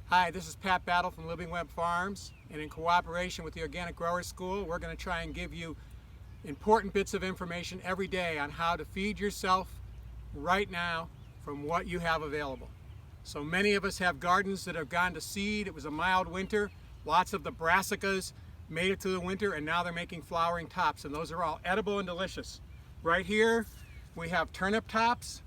Hi, this is Pat Battle from Living Web Farms, and in cooperation with the Organic Growers School, we're going to try and give you important bits of information every day on how to feed yourself right now from what you have available. So many of us have gardens that have gone to seed. It was a mild winter. Lots of the brassicas made it through the winter, and now they're making flowering tops, and those are all edible and delicious. Right here we have turnip tops.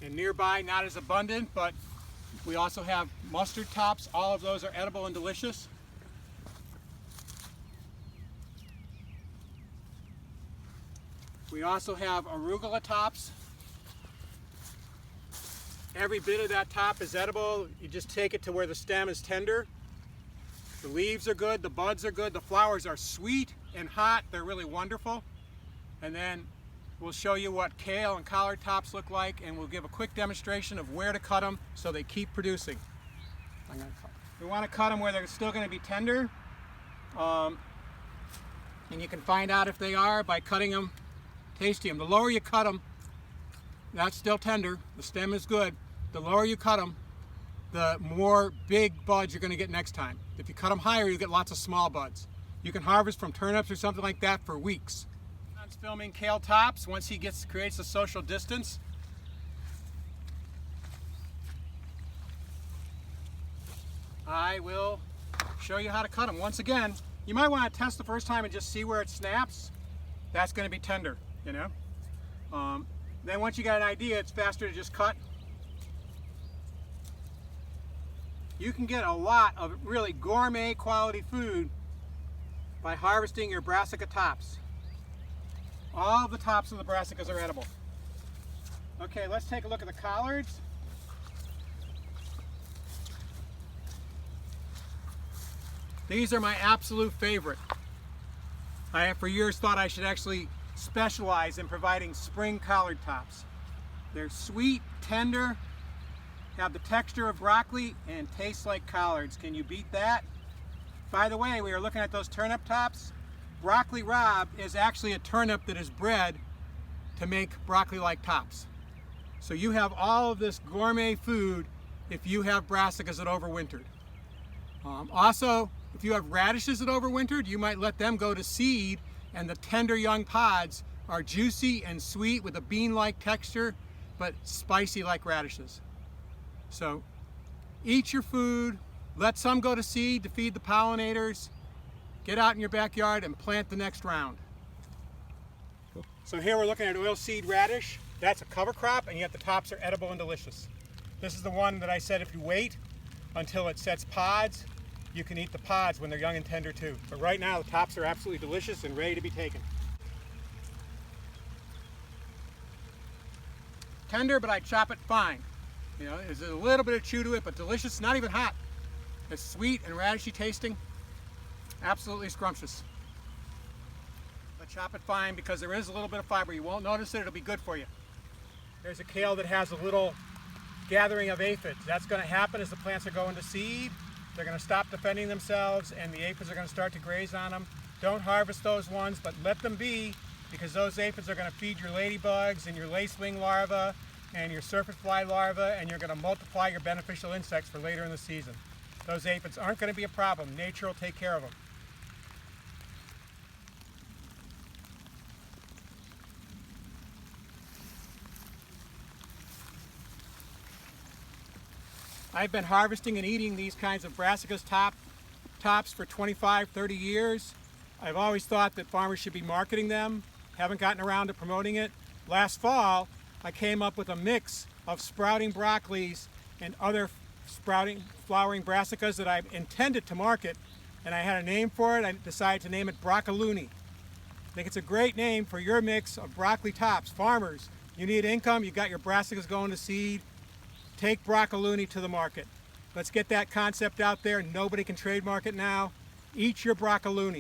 And nearby, not as abundant, but we also have mustard tops. All of those are edible and delicious. We also have Arugula Tops. Every bit of that top is edible. You just take it to where the stem is tender. The leaves are good, the buds are good, the flowers are sweet and hot. They're really wonderful. And then we'll show you what kale and collard tops look like, and we'll give a quick demonstration of where to cut them so they keep producing. We want to cut them where they're still going to be tender. And you can find out if they are by cutting them, tasting them. The lower you cut them, that's still tender. The stem is good. The lower you cut them, the more big buds you're going to get next time. If you cut them higher, you get lots of small buds. You can harvest from turnips or something like that for weeks. John's filming kale tops. Once he creates a social distance, I will show you how to cut them. Once again, you might want to test the first time and just see where it snaps. That's going to be tender, you know. Then once you got an idea, it's faster to just cut. You can get a lot of really gourmet quality food by harvesting your Brassica tops. All of the tops of the Brassicas are edible. Okay, let's take a look at the collards. These are my absolute favorite. I have for years thought I should actually specialize in providing spring collard tops. They're sweet, tender, have the texture of broccoli, and taste like collards. Can you beat that? By the way, we were looking at those turnip tops. Broccoli Rabe is actually a turnip that is bred to make broccoli-like tops. So you have all of this gourmet food if you have brassicas that overwintered. Also, if you have radishes that overwintered, you might let them go to seed, and the tender young pods are juicy and sweet with a bean-like texture, but spicy like radishes. So eat your food, let some go to seed to feed the pollinators, get out in your backyard and plant the next round. So here we're looking at oilseed radish. That's a cover crop, and yet the tops are edible and delicious. This is the one that I said if you wait until it sets pods, you can eat the pods when they're young and tender too. But right now the tops are absolutely delicious and ready to be taken. Tender, but I chop it fine. You know, there's a little bit of chew to it, but delicious, not even hot. It's sweet and radishy tasting. Absolutely scrumptious. But chop it fine because there is a little bit of fiber. You won't notice it, it'll be good for you. There's a kale that has a little gathering of aphids. That's going to happen as the plants are going to seed. They're going to stop defending themselves, and the aphids are going to start to graze on them. Don't harvest those ones, but let them be, because those aphids are going to feed your ladybugs and your lacewing larvae and your surfeit fly larvae, and you're going to multiply your beneficial insects for later in the season. Those aphids aren't going to be a problem. Nature will take care of them. I've been harvesting and eating these kinds of brassicas tops for 25, 30 years. I've always thought that farmers should be marketing them. Haven't gotten around to promoting it. Last fall, I came up with a mix of sprouting broccolis and other sprouting, flowering brassicas that I intended to market, and I had a name for it. I decided to name it Broccoloonie. I think it's a great name for your mix of broccoli tops. Farmers, you need income, you got your brassicas going to seed. Take Broccoloonie to the market. Let's get that concept out there. Nobody can trademark it now. Eat your Broccoloonie.